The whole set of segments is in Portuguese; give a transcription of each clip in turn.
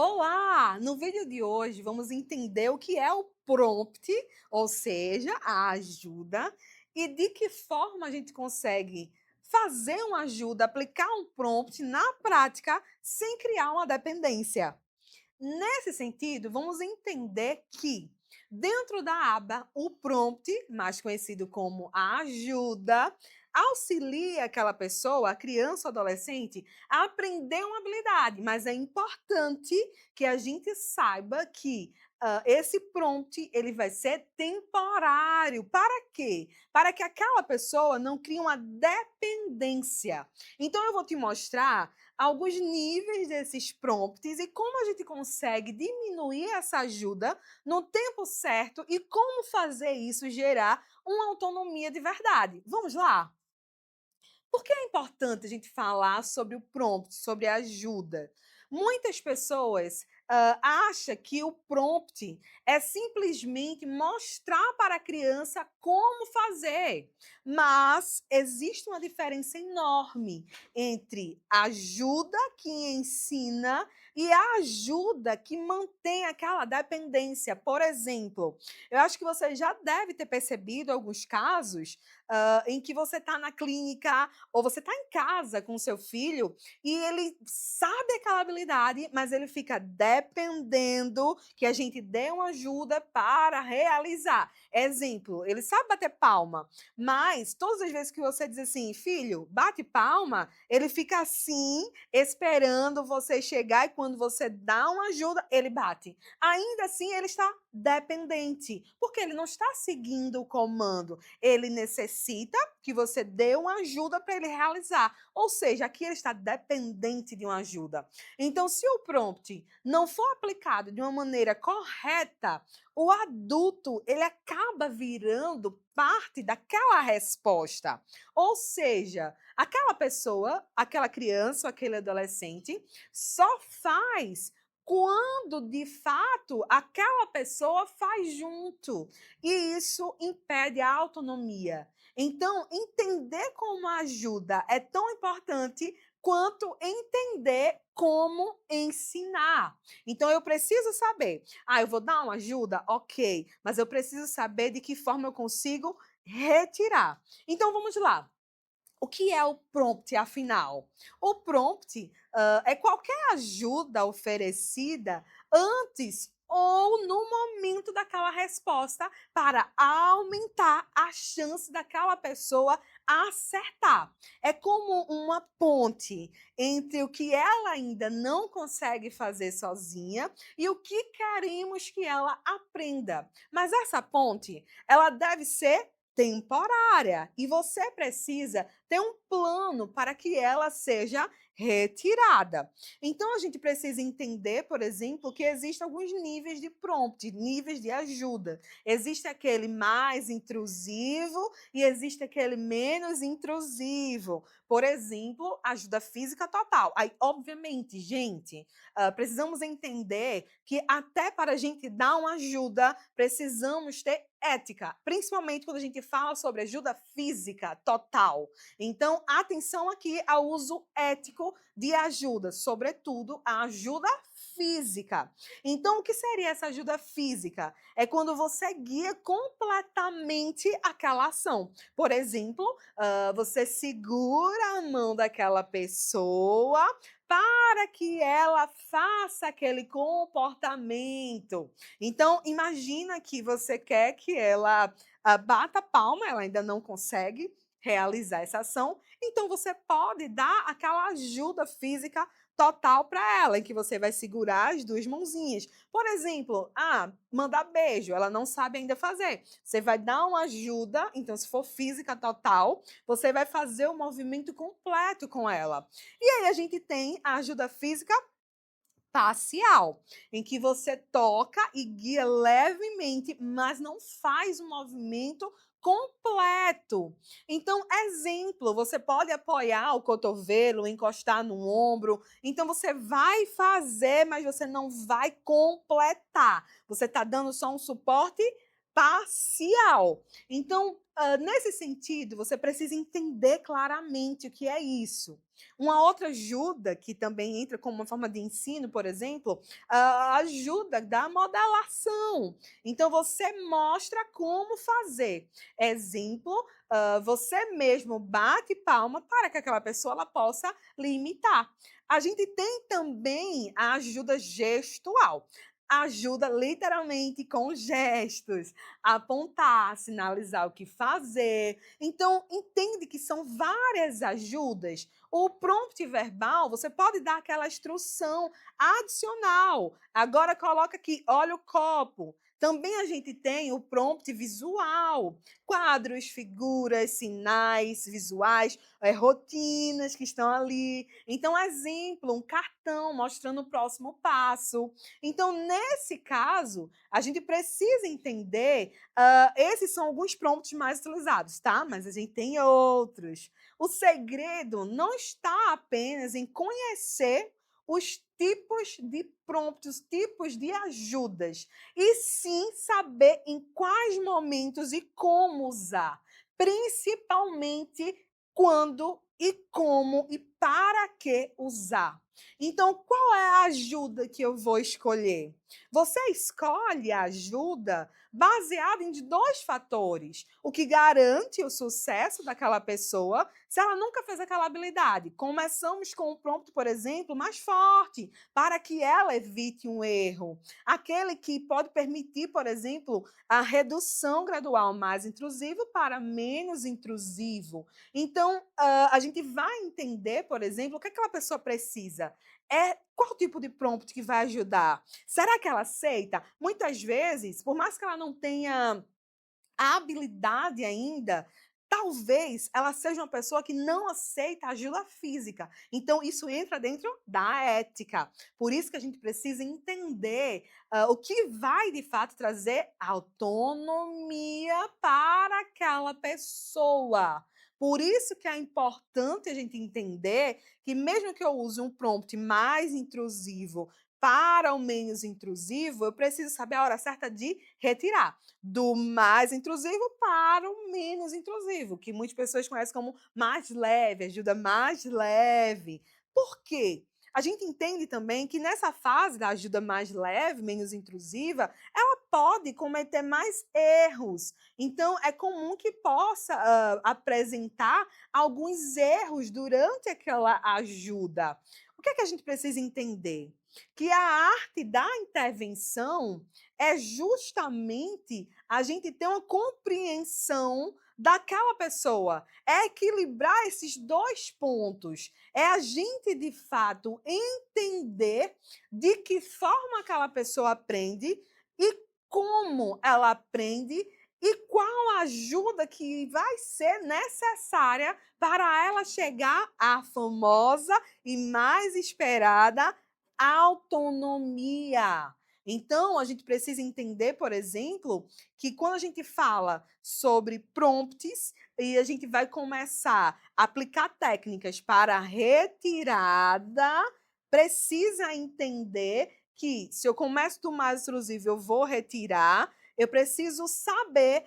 Olá! No vídeo de hoje vamos entender o que é o prompt, ou seja, a ajuda, e de que forma a gente consegue fazer uma ajuda, aplicar um prompt na prática sem criar uma dependência. Nesse sentido, vamos entender que dentro da aba o prompt, mais conhecido como a ajuda, auxilia aquela pessoa, a criança ou adolescente, a aprender uma habilidade, mas é importante que a gente saiba que esse prompt ele vai ser temporário. Para quê? Para que aquela pessoa não crie uma dependência. Então eu vou te mostrar alguns níveis desses prompts e como a gente consegue diminuir essa ajuda no tempo certo e como fazer isso gerar uma autonomia de verdade. Vamos lá? Por que é importante a gente falar sobre o prompt, sobre a ajuda? Muitas pessoas acham que o prompt é simplesmente mostrar para a criança como fazer, mas existe uma diferença enorme entre a ajuda que ensina e a ajuda que mantém aquela dependência. Por exemplo, eu acho que você já deve ter percebido alguns casos em que você está na clínica ou você está em casa com o seu filho e ele sabe aquela habilidade, mas ele fica dependendo que a gente dê uma ajuda para realizar. Exemplo, ele sabe bater palma, mas todas as vezes que você diz assim, filho, bate palma, ele fica assim, esperando você chegar e quando você dá uma ajuda, ele bate. Ainda assim, ele está dependente, porque ele não está seguindo o comando. Ele necessita que você dê uma ajuda para ele realizar. Ou seja, aqui ele está dependente de uma ajuda. Então, se o prompt não for aplicado de uma maneira correta, o adulto ele acaba virando parte daquela resposta. Ou seja, aquela pessoa, aquela criança, aquele adolescente só faz quando de fato aquela pessoa faz junto. E isso impede a autonomia. Então, entender como ajuda é tão importante quanto entender como ensinar. Então, eu preciso saber, eu vou dar uma ajuda? Ok, mas eu preciso saber de que forma eu consigo retirar. Então, vamos lá. O que é o prompt, afinal? O prompt é qualquer ajuda oferecida antes ou no momento daquela resposta para aumentar a chance daquela pessoa acertar. É como uma ponte entre o que ela ainda não consegue fazer sozinha e o que queremos que ela aprenda. Mas essa ponte, ela deve ser temporária e você precisa ter um plano para que ela seja retirada. Então a gente precisa entender, por exemplo, que existem alguns níveis de prompt, níveis de ajuda. Existe aquele mais intrusivo e existe aquele menos intrusivo. Por exemplo, ajuda física total. Aí, obviamente, gente, precisamos entender que até para a gente dar uma ajuda, precisamos ter ética, principalmente quando a gente fala sobre ajuda física total. Então, atenção aqui ao uso ético de ajuda, sobretudo a ajuda física. Então, o que seria essa ajuda física? É quando você guia completamente aquela ação. Por exemplo, você segura a mão daquela pessoa para que ela faça aquele comportamento. Então, imagina que você quer que ela bata palma, ela ainda não consegue realizar essa ação, então você pode dar aquela ajuda física total para ela, em que você vai segurar as duas mãozinhas. Por exemplo, mandar beijo, ela não sabe ainda fazer. Você vai dar uma ajuda, então se for física total, você vai fazer o movimento completo com ela. E aí a gente tem a ajuda física parcial, em que você toca e guia levemente, mas não faz o movimento completo. Então, exemplo, você pode apoiar o cotovelo, encostar no ombro. Então, você vai fazer, mas você não vai completar. Você está dando só um suporte parcial. Então, nesse sentido, você precisa entender claramente o que é isso. Uma outra ajuda, que também entra como uma forma de ensino, por exemplo, a ajuda da modelação. Então, você mostra como fazer. Exemplo, você mesmo bate palma para que aquela pessoa ela possa limitar. A gente tem também a ajuda gestual. Ajuda literalmente com gestos, apontar, sinalizar o que fazer. Então, entende que são várias ajudas. O prompt verbal, você pode dar aquela instrução adicional. Agora coloca aqui, olha o copo. Também a gente tem o prompt visual, quadros, figuras, sinais visuais, rotinas que estão ali. Então, exemplo, um cartão mostrando o próximo passo. Então, nesse caso, a gente precisa entender, esses são alguns prompts mais utilizados, tá? Mas a gente tem outros. O segredo não está apenas em conhecer os tipos de prompts, os tipos de ajudas, e sim saber em quais momentos e como usar, principalmente quando e como e para que usar. Então, qual é a ajuda que eu vou escolher? Você escolhe a ajuda baseada em dois fatores: o que garante o sucesso daquela pessoa, se ela nunca fez aquela habilidade. Começamos com um prompt, por exemplo, mais forte, para que ela evite um erro. Aquele que pode permitir, por exemplo, a redução gradual mais intrusivo para menos intrusivo. Então, a gente vai entender, por exemplo, o que aquela pessoa precisa. Qual tipo de prompt que vai ajudar? Será que ela aceita? Muitas vezes, por mais que ela não tenha a habilidade ainda, talvez ela seja uma pessoa que não aceita ajuda física. Então, isso entra dentro da ética. Por isso que a gente precisa entender o que vai, de fato, trazer autonomia para aquela pessoa. Por isso que é importante a gente entender que mesmo que eu use um prompt mais intrusivo para o menos intrusivo, eu preciso saber a hora certa de retirar do mais intrusivo para o menos intrusivo, que muitas pessoas conhecem como mais leve, ajuda mais leve. Por quê? A gente entende também que nessa fase da ajuda mais leve, menos intrusiva, ela pode cometer mais erros. Então, é comum que possa apresentar alguns erros durante aquela ajuda. O que é que a gente precisa entender? Que a arte da intervenção é justamente a gente ter uma compreensão daquela pessoa. É equilibrar esses dois pontos. É a gente, de fato, entender de que forma aquela pessoa aprende e como ela aprende e qual a ajuda que vai ser necessária para ela chegar à famosa e mais esperada autonomia. Então, a gente precisa entender, por exemplo, que quando a gente fala sobre prompts e a gente vai começar a aplicar técnicas para retirada, precisa entender que se eu começo do mais intrusivo, eu vou retirar, eu preciso saber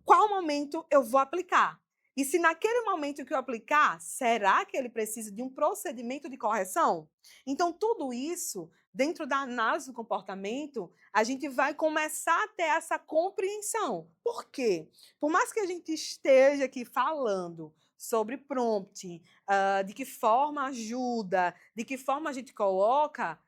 qual momento eu vou aplicar. E se naquele momento que eu aplicar, será que ele precisa de um procedimento de correção? Então, tudo isso, dentro da análise do comportamento, a gente vai começar a ter essa compreensão. Por quê? Por mais que a gente esteja aqui falando sobre prompt, de que forma ajuda, de que forma a gente coloca,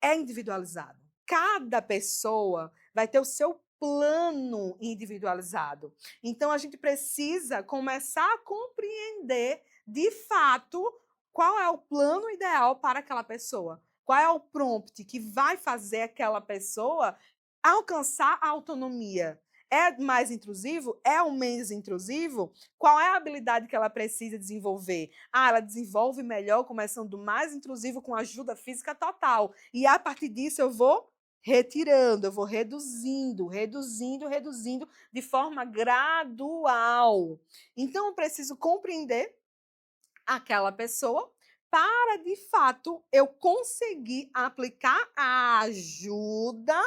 é individualizado. Cada pessoa vai ter o seu plano individualizado. Então, a gente precisa começar a compreender, de fato, qual é o plano ideal para aquela pessoa. Qual é o prompt que vai fazer aquela pessoa alcançar a autonomia. É mais intrusivo? É o menos intrusivo? Qual é a habilidade que ela precisa desenvolver? Ela desenvolve melhor começando do mais intrusivo com ajuda física total. E a partir disso eu vou retirando, eu vou reduzindo, reduzindo, reduzindo de forma gradual. Então eu preciso compreender aquela pessoa para, de fato, eu conseguir aplicar a ajuda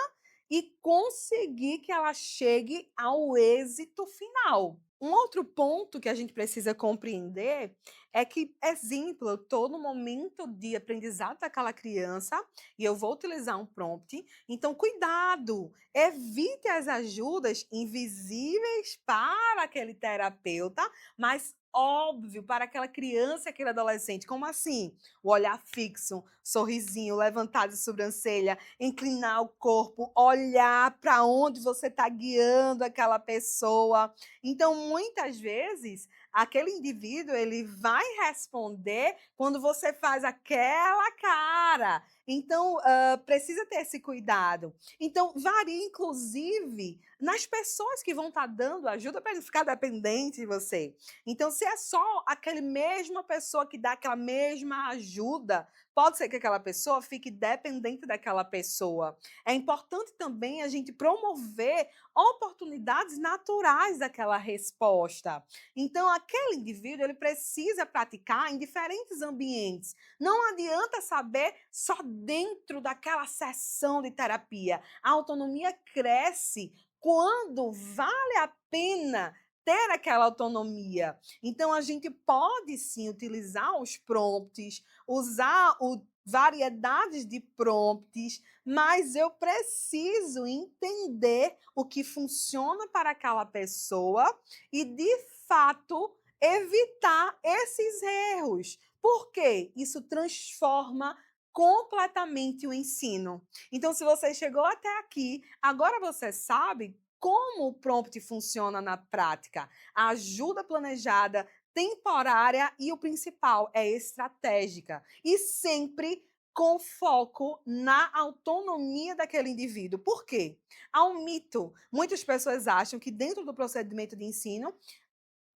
e conseguir que ela chegue ao êxito final. Um outro ponto que a gente precisa compreender é que, exemplo, eu estou no momento de aprendizado daquela criança e eu vou utilizar um prompt, então cuidado, evite as ajudas invisíveis para aquele terapeuta, mas óbvio para aquela criança, aquele adolescente. Como assim? O olhar fixo, sorrisinho, levantar de sobrancelha, inclinar o corpo, olhar para onde você está guiando aquela pessoa. Então, muitas vezes, aquele indivíduo ele vai responder quando você faz aquela cara. Então, precisa ter esse cuidado. Então, varia, inclusive, nas pessoas que vão estar dando ajuda para ele ficar dependente de você. Então, se é só aquele mesma pessoa que dá aquela mesma ajuda, pode ser que aquela pessoa fique dependente daquela pessoa. É importante também a gente promover oportunidades naturais daquela resposta. Então, aquele indivíduo ele precisa praticar em diferentes ambientes. Não adianta saber só dentro daquela sessão de terapia. A autonomia cresce quando vale a pena ter aquela autonomia. Então, a gente pode sim utilizar os prompts, usar variedades de prompts, mas eu preciso entender o que funciona para aquela pessoa e, de fato, evitar esses erros. Por quê? Isso transforma completamente o ensino. Então, se você chegou até aqui, agora você sabe como o prompt funciona na prática. A ajuda planejada, temporária e o principal é estratégica. E sempre com foco na autonomia daquele indivíduo. Por quê? Há um mito. Muitas pessoas acham que dentro do procedimento de ensino,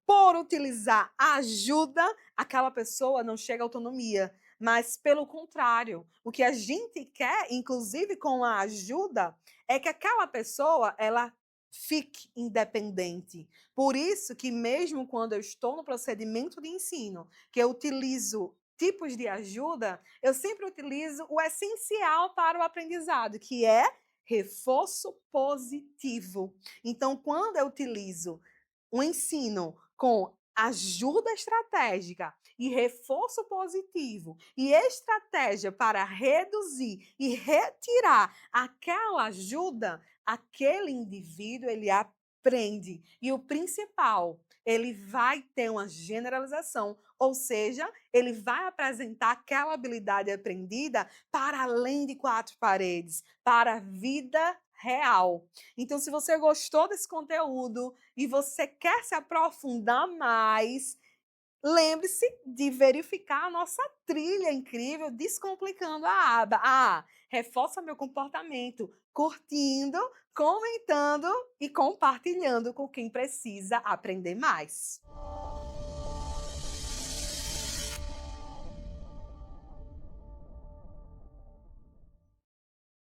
por utilizar a ajuda, aquela pessoa não chega à autonomia. Mas, pelo contrário, o que a gente quer, inclusive com a ajuda, é que aquela pessoa ela fique independente. Por isso que mesmo quando eu estou no procedimento de ensino, que eu utilizo tipos de ajuda, eu sempre utilizo o essencial para o aprendizado, que é reforço positivo. Então, quando eu utilizo o ensino com ajuda estratégica e reforço positivo e estratégia para reduzir e retirar aquela ajuda, aquele indivíduo ele aprende. E o principal, ele vai ter uma generalização, ou seja, ele vai apresentar aquela habilidade aprendida para além de quatro paredes, para a vida real. Então, se você gostou desse conteúdo e você quer se aprofundar mais, lembre-se de verificar a nossa trilha incrível Descomplicando a Aba. Reforça meu comportamento, curtindo, comentando e compartilhando com quem precisa aprender mais.